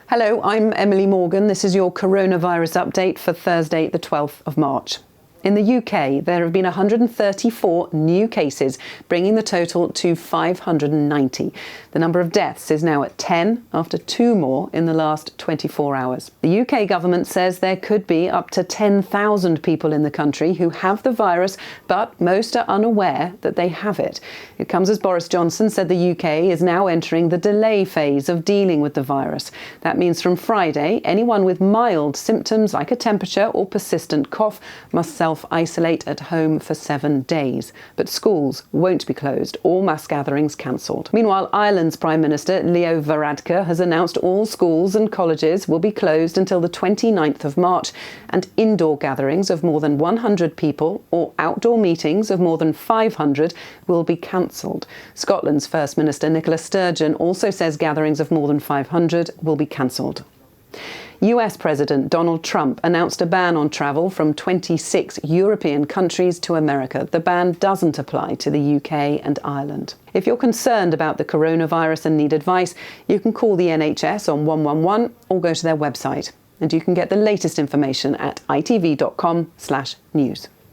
Hello, I'm Emily Morgan. This is your coronavirus update for Thursday, the 12th of March. In the UK, there have been 134 new cases, bringing the total to 590. The number of deaths is now at 10, after 2 more in the last 24 hours. The UK government says there could be up to 10,000 people in the country who have the virus, but most are unaware that they have it. It comes as Boris Johnson said the UK is now entering the delay phase of dealing with the virus. That means from Friday, anyone with mild symptoms like a temperature or persistent cough must self-isolate at home for 7 days. But schools won't be closed, all mass gatherings cancelled. Meanwhile, Ireland's Prime Minister Leo Varadkar has announced all schools and colleges will be closed until the 29th of March, and indoor gatherings of more than 100 people or outdoor meetings of more than 500 will be cancelled. Scotland's First Minister Nicola Sturgeon also says gatherings of more than 500 will be cancelled. US President Donald Trump announced a ban on travel from 26 European countries to America. The ban doesn't apply to the UK and Ireland. If you're concerned about the coronavirus and need advice, you can call the NHS on 111 or go to their website. And you can get the latest information at itv.com/news.